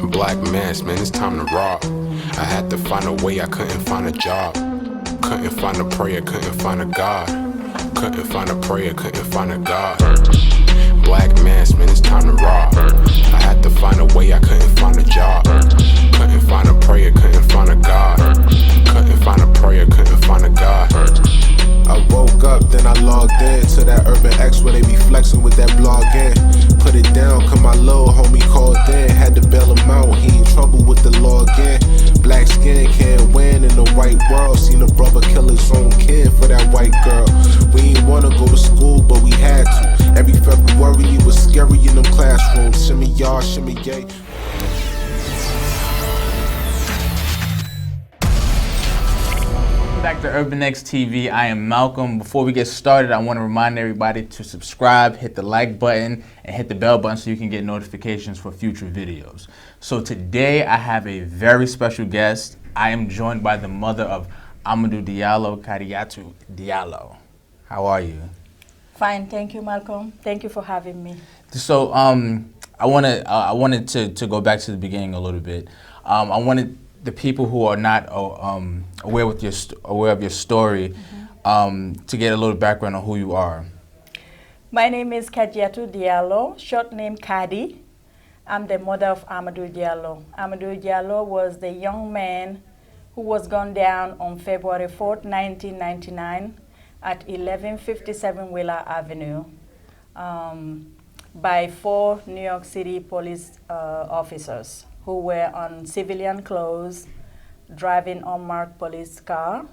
Black mass, man, it's time to rob. I had to find a way, I couldn't find a job. Couldn't find a prayer, couldn't find a God. Couldn't find a prayer, couldn't find a God. Black mass, man, it's time to rob. I had to find a way, I couldn't find a job. Couldn't find a prayer, couldn't find a God. Couldn't find a prayer, couldn't find a God. I woke up, then I logged in to that Urban X where they be flexing with that blog in. Put it down, cause my little homie called in. Had to bail him out, he in trouble with the law again. Black skin can't win in the white world. Seen a brother kill his own kid for that white girl. We ain't wanna go to school, but we had to. Every February it was scary in them classrooms. Shimmy y'all, shimmy yay. Back to Urban X TV. I am Malcolm. Before we get started, I want to remind everybody to subscribe, hit the like button, and hit the bell button so you can get notifications for future videos. So today I have a very special guest. I am joined by the mother of Amadou Diallo, Kadiatou Diallo. How are you? Fine, thank you, Malcolm. Thank you for having me. So I wanted to go back to the beginning a little bit. I wanted the people who are not aware of your story to get a little background on who you are. My name is Kadiatou Diallo, short name Kadi. I'm the mother of Amadou Diallo. Amadou Diallo was the young man who was gunned down on February 4th, 1999 at 1157 Wheeler Avenue by 4 New York City police officers who were on civilian clothes, driving unmarked police car,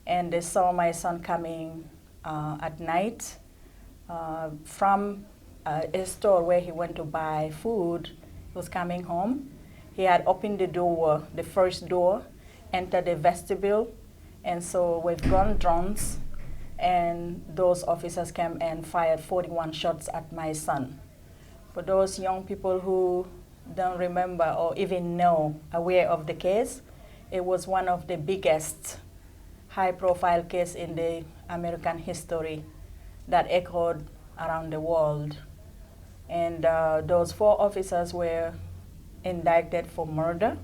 and they saw my son coming at night from a store where he went to buy food. He was coming home. He had opened the door, the first door, entered the vestibule, and so with gun drones, and those officers came and fired 41 shots at my son. For those young people who don't remember or even know, aware of the case, it was one of the biggest high-profile cases in the American history that echoed around the world. And those 4 officers were indicted for murder.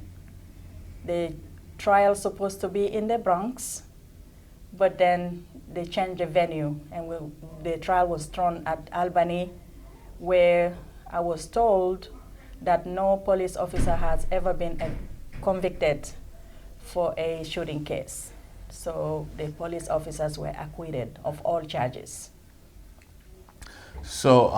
The trial supposed to be in the Bronx, but then they changed the venue, and the trial was thrown at Albany, where I was told that no police officer has ever been convicted for a shooting case. So the police officers were acquitted of all charges. So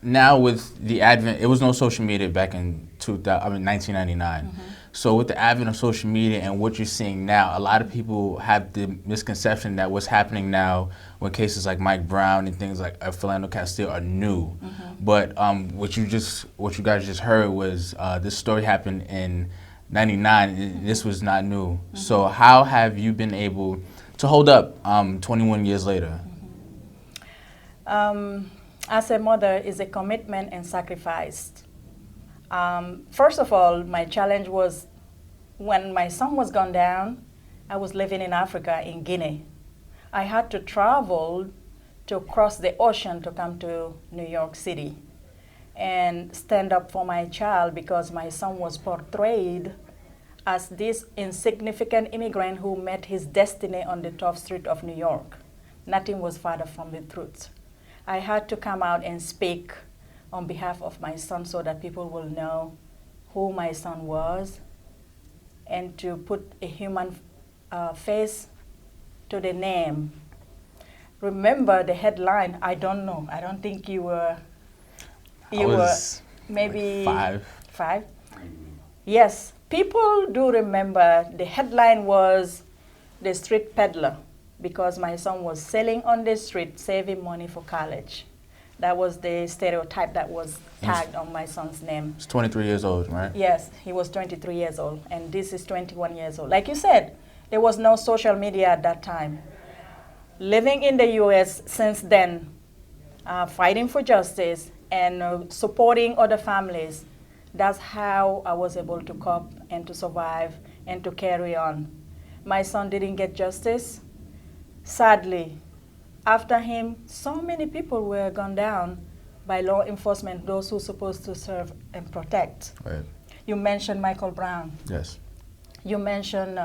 now with the advent, it was no social media back in 1999. So with the advent of social media and what you're seeing now, a lot of people have the misconception that what's happening now when cases like Mike Brown and things like Philando Castile are new. But what you guys just heard was this story happened in '99. And this was not new. So how have you been able to hold up 21 years later? As a mother, is a commitment and sacrifice. First of all, my challenge was when my son was gunned down, I was living in Africa, in Guinea. I had to travel to cross the ocean to come to New York City and stand up for my child, because my son was portrayed as this insignificant immigrant who met his destiny on the tough street of New York. Nothing was farther from the truth. I had to come out and speak on behalf of my son so that people will know who my son was, and to put a human face to the name. Remember the headline? I don't know. I don't think you were. You were maybe like 5. Yes, people do remember. The headline was "The Street Peddler," because my son was selling on the street, saving money for college. That was the stereotype that was tagged on my son's name. He's 23 years old, right? Yes, he was 23 years old, and this is 21 years old. Like you said, there was no social media at that time. Living in the U.S. since then, fighting for justice and supporting other families, that's how I was able to cope and to survive and to carry on. My son didn't get justice. Sadly, after him, so many people were gunned down by law enforcement, those who are supposed to serve and protect. Right. You mentioned Michael Brown. Yes. You mentioned,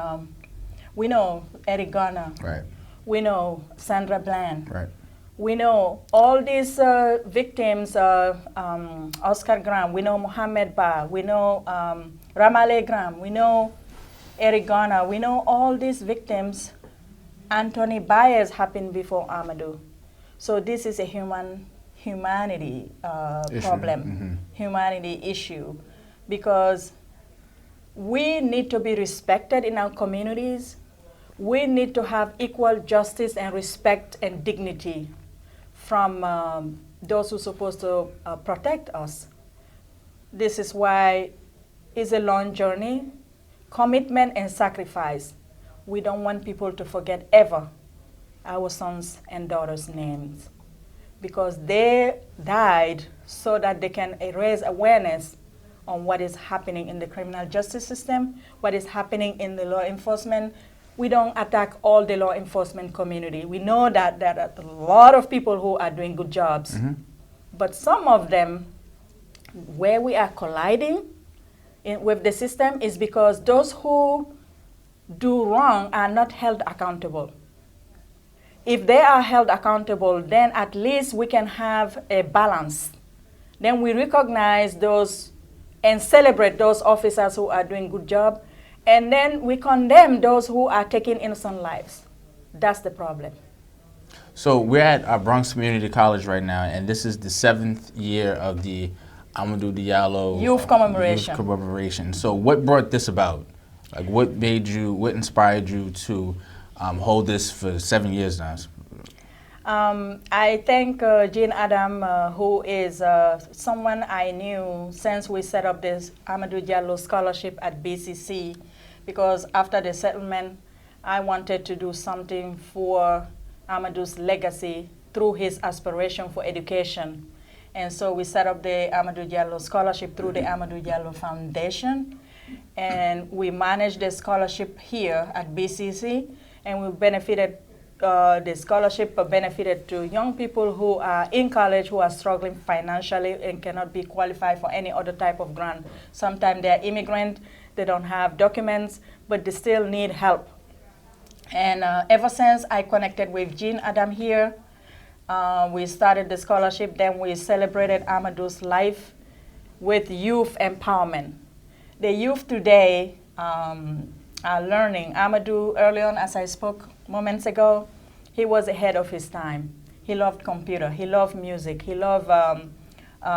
we know Eric Garner. Right. We know Sandra Bland. Right. We know all these victims, Oscar Graham, we know Mohammed Ba, we know Ramaleh Graham, we know Eric Garner, we know all these victims. Anthony Byers happened before Amadou. So this is a humanity problem, humanity issue, because we need to be respected in our communities. We need to have equal justice and respect and dignity from those who are supposed to protect us. This is why it's a long journey, commitment and sacrifice. We don't want people to forget ever our sons and daughters' names, because they died so that they can raise awareness on what is happening in the criminal justice system, what is happening in the law enforcement. We don't attack all the law enforcement community. We know that there are a lot of people who are doing good jobs, but some of them, where we are colliding with the system is because those who do wrong are not held accountable. If they are held accountable, then at least we can have a balance. Then we recognize those and celebrate those officers who are doing good job, and then we condemn those who are taking innocent lives. That's the problem. So we're at our Bronx Community College right now, and this is the 7th year of the Amadou Diallo Youth Commemoration. So what brought this about? Like, what inspired you to hold this for 7 years now? I thank Jean Adam, who is someone I knew since we set up this Amadou Diallo Scholarship at BCC, because after the settlement, I wanted to do something for Amadou's legacy through his aspiration for education. And so we set up the Amadou Diallo Scholarship through the Amadou Diallo Foundation. And we managed the scholarship here at BCC, and we benefited, the scholarship benefited to young people who are in college who are struggling financially and cannot be qualified for any other type of grant. Sometimes they're immigrant, they don't have documents, but they still need help. And ever since I connected with Jean Adam here, we started the scholarship, then we celebrated Amadou's life with youth empowerment. The youth today are learning. Amadou, early on, as I spoke moments ago, he was ahead of his time. He loved computer, he loved music, he loved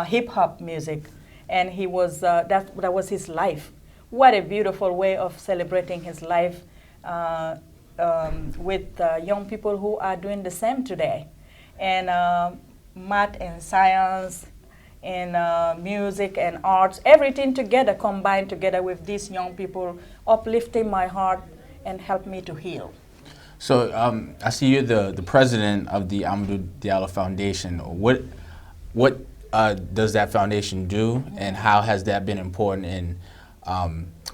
hip-hop music, and he was, that was his life. What a beautiful way of celebrating his life with young people who are doing the same today. And math and science, and music and arts, everything together, combined together with these young people, uplifting my heart and help me to heal. So I see you're the president of the Amadou Diallo Foundation. What does that foundation do, and how has that been important in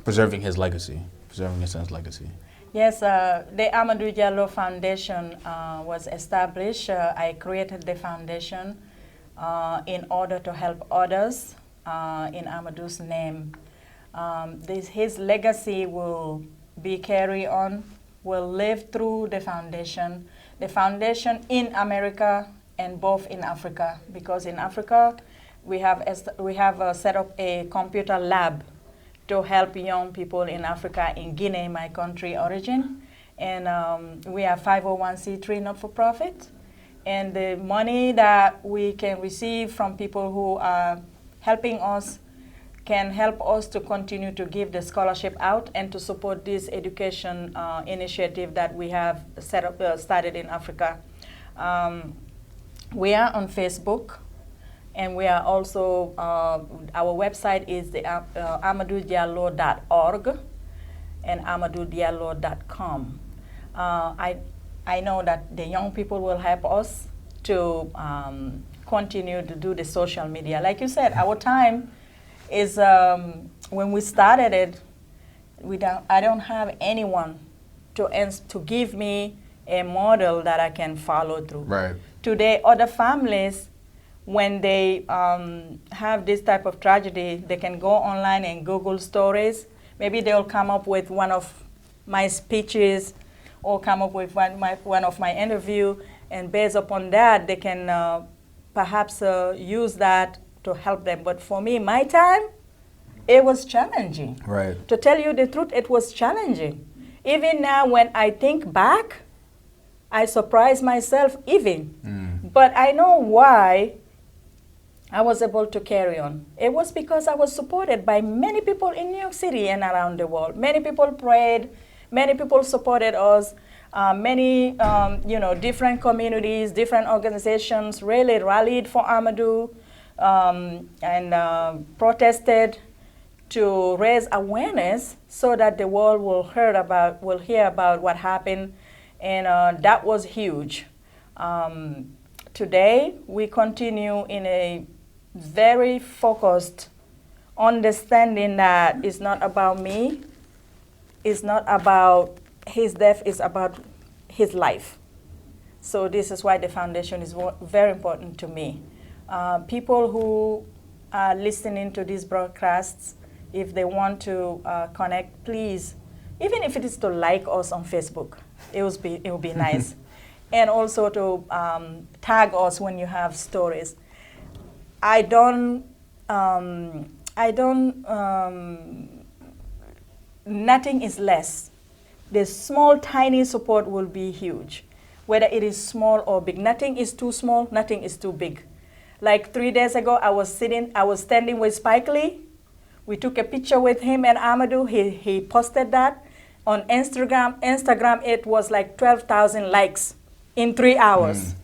preserving his legacy, preserving his son's legacy? Yes, the Amadou Diallo Foundation was established. I created the foundation in order to help others in Amadou's name. His legacy will be carried on, will live through the foundation in America and both in Africa, because in Africa we have set up a computer lab to help young people in Africa, in Guinea, my country origin. And we are 501c3 not-for-profit. And the money that we can receive from people who are helping us can help us to continue to give the scholarship out and to support this education initiative that we have set up, started in Africa. We are on Facebook, and we are also, our website is the amadoudiallo.org and amadoudiallo.com. I know that the young people will help us to continue to do the social media. Like you said, our time is, when we started it, I don't have anyone to give me a model that I can follow through. Right. Today, other families when they have this type of tragedy, they can go online and Google stories. Maybe they'll come up with one of my speeches or come up with one of my interview, and based upon that, they can perhaps use that to help them. But for me, my time, it was challenging. Right. To tell you the truth, it was challenging. Even now, when I think back, I surprise myself even. But I know why I was able to carry on. It was because I was supported by many people in New York City and around the world. Many people prayed, many people supported us. Many different communities, different organizations really rallied for Amadou and protested to raise awareness so that the world will hear about what happened, and that was huge. Today, we continue in a very focused understanding that it's not about me, it's not about his death, it's about his life. So this is why the foundation is very important to me. People who are listening to these broadcasts, if they want to connect, please, even if it is to like us on Facebook, it would be nice. And also to tag us when you have stories. Nothing is less. The small, tiny support will be huge, whether it is small or big. Nothing is too small, nothing is too big. Like 3 days ago, I was standing with Spike Lee. We took a picture with him and Amadou. He posted that on Instagram. Instagram, it was like 12,000 likes in 3 hours.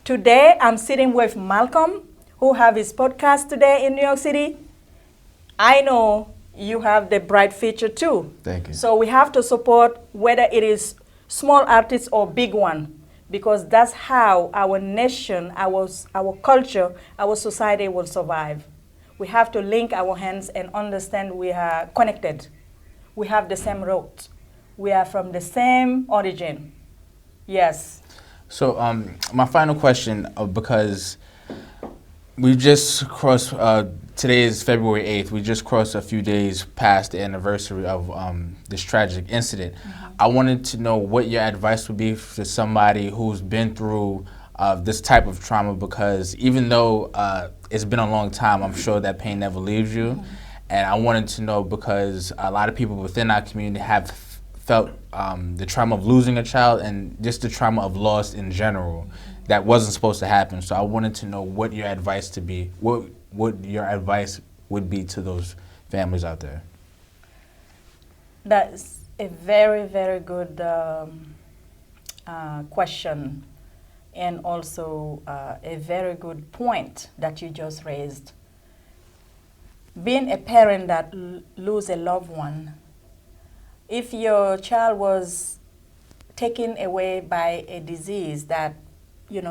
Today, I'm sitting with Malcom, who have his podcast today in New York City. I know you have the bright future too. Thank you. So we have to support whether it is small artists or big one, because that's how our nation, our culture, our society will survive. We have to link our hands and understand we are connected. We have the same roots. We are from the same origin. Yes. So my final question, because we just crossed, today is February 8th, we just crossed a few days past the anniversary of this tragic incident. I wanted to know what your advice would be for somebody who's been through this type of trauma, because even though it's been a long time, I'm sure that pain never leaves you. And I wanted to know, because a lot of people within our community have felt the trauma of losing a child and just the trauma of loss in general that wasn't supposed to happen. So I wanted to know what your advice what your advice would be to those families out there. That's a very, very good question, and also a very good point that you just raised. Being a parent that lose a loved one, if your child was taken away by a disease that,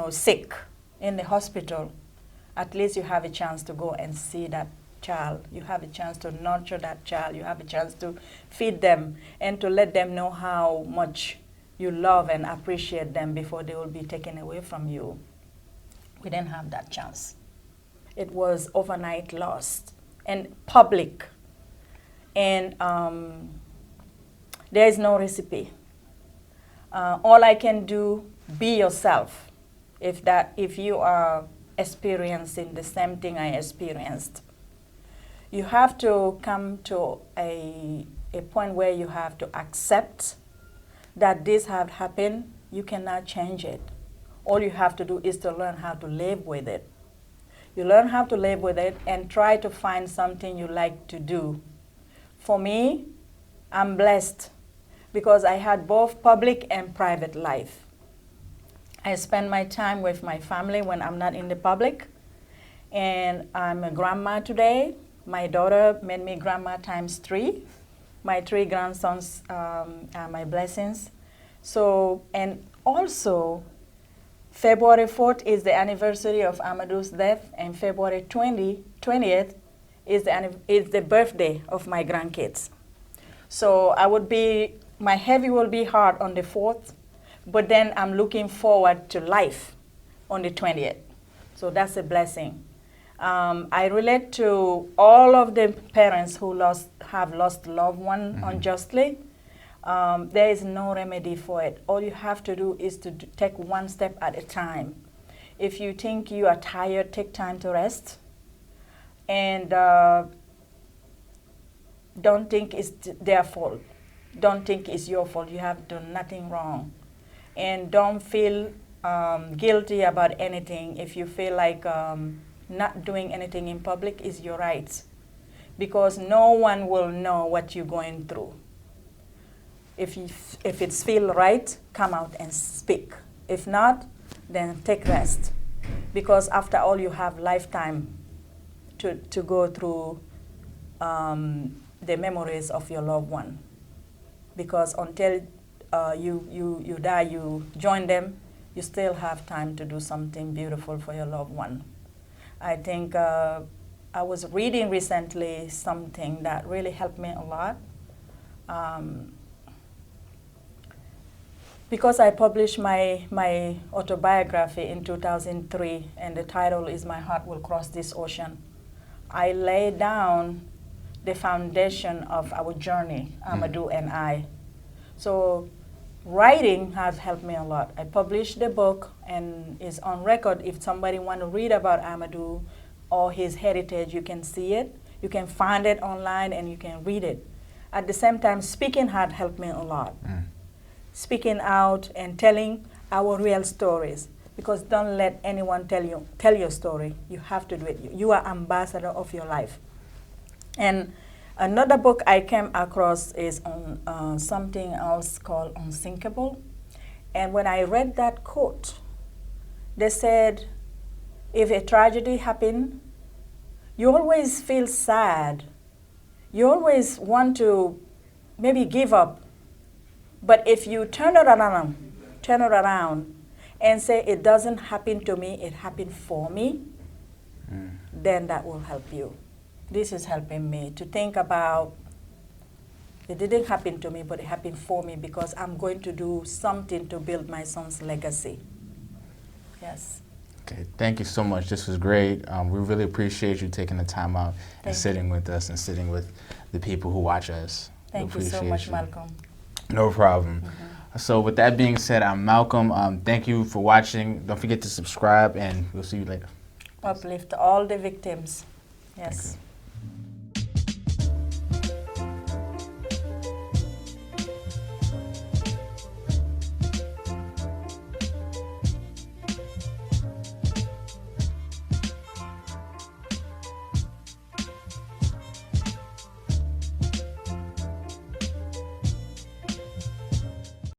sick in the hospital, at least you have a chance to go and see that child. You have a chance to nurture that child. You have a chance to feed them and to let them know how much you love and appreciate them before they will be taken away from you. We didn't have that chance. It was overnight lost and public. And there is no recipe. All I can do, be yourself. If you are experiencing the same thing I experienced, you have to come to a point where you have to accept that this have happened. You cannot change it. All you have to do is to learn how to live with it. You learn how to live with it and try to find something you like to do. For me, I'm blessed because I had both public and private life. I spend my time with my family when I'm not in the public, and I'm a grandma today. My daughter made me grandma ×3. My 3 grandsons are my blessings. So, and also, February 4th is the anniversary of Amadou's death, and February 20th is the birthday of my grandkids. So my heavy will be hard on the 4th, but then I'm looking forward to life on the 20th. So that's a blessing. I relate to all of the parents who have lost loved one unjustly. There is no remedy for it. All you have to do is to take one step at a time. If you think you are tired, take time to rest. And don't think it's their fault. Don't think it's your fault. You have done nothing wrong. And don't feel guilty about anything. If you feel like not doing anything in public is your right. Because no one will know what you're going through. If it's feel right, come out and speak. If not, then take rest. Because after all, you have lifetime to go through the memories of your loved one. Because until you die, you join them, you still have time to do something beautiful for your loved one. I think I was reading recently something that really helped me a lot. Because I published my autobiography in 2003, and the title is My Heart Will Cross This Ocean. I laid down the foundation of our journey, Amadou and I. So writing has helped me a lot. I published the book and it's on record. If somebody want to read about Amadou or his heritage, you can see it. You can find it online and you can read it. At the same time, speaking had helped me a lot. Speaking out and telling our real stories. Because don't let anyone tell your story. You have to do it. You are ambassador of your life. And another book I came across is on something else called Unsinkable. And when I read that quote, they said, if a tragedy happened, you always feel sad. You always want to maybe give up. But if you turn it around and say, it doesn't happen to me, it happened for me, then that will help you. This is helping me to think about, it didn't happen to me, but it happened for me because I'm going to do something to build my son's legacy. Yes. Okay, thank you so much. This was great. We really appreciate you taking the time out and sitting with us and sitting with the people who watch us. Thank you so much, Malcolm. No problem. So with that being said, I'm Malcolm. Thank you for watching. Don't forget to subscribe, and we'll see you later. Uplift all the victims. Yes.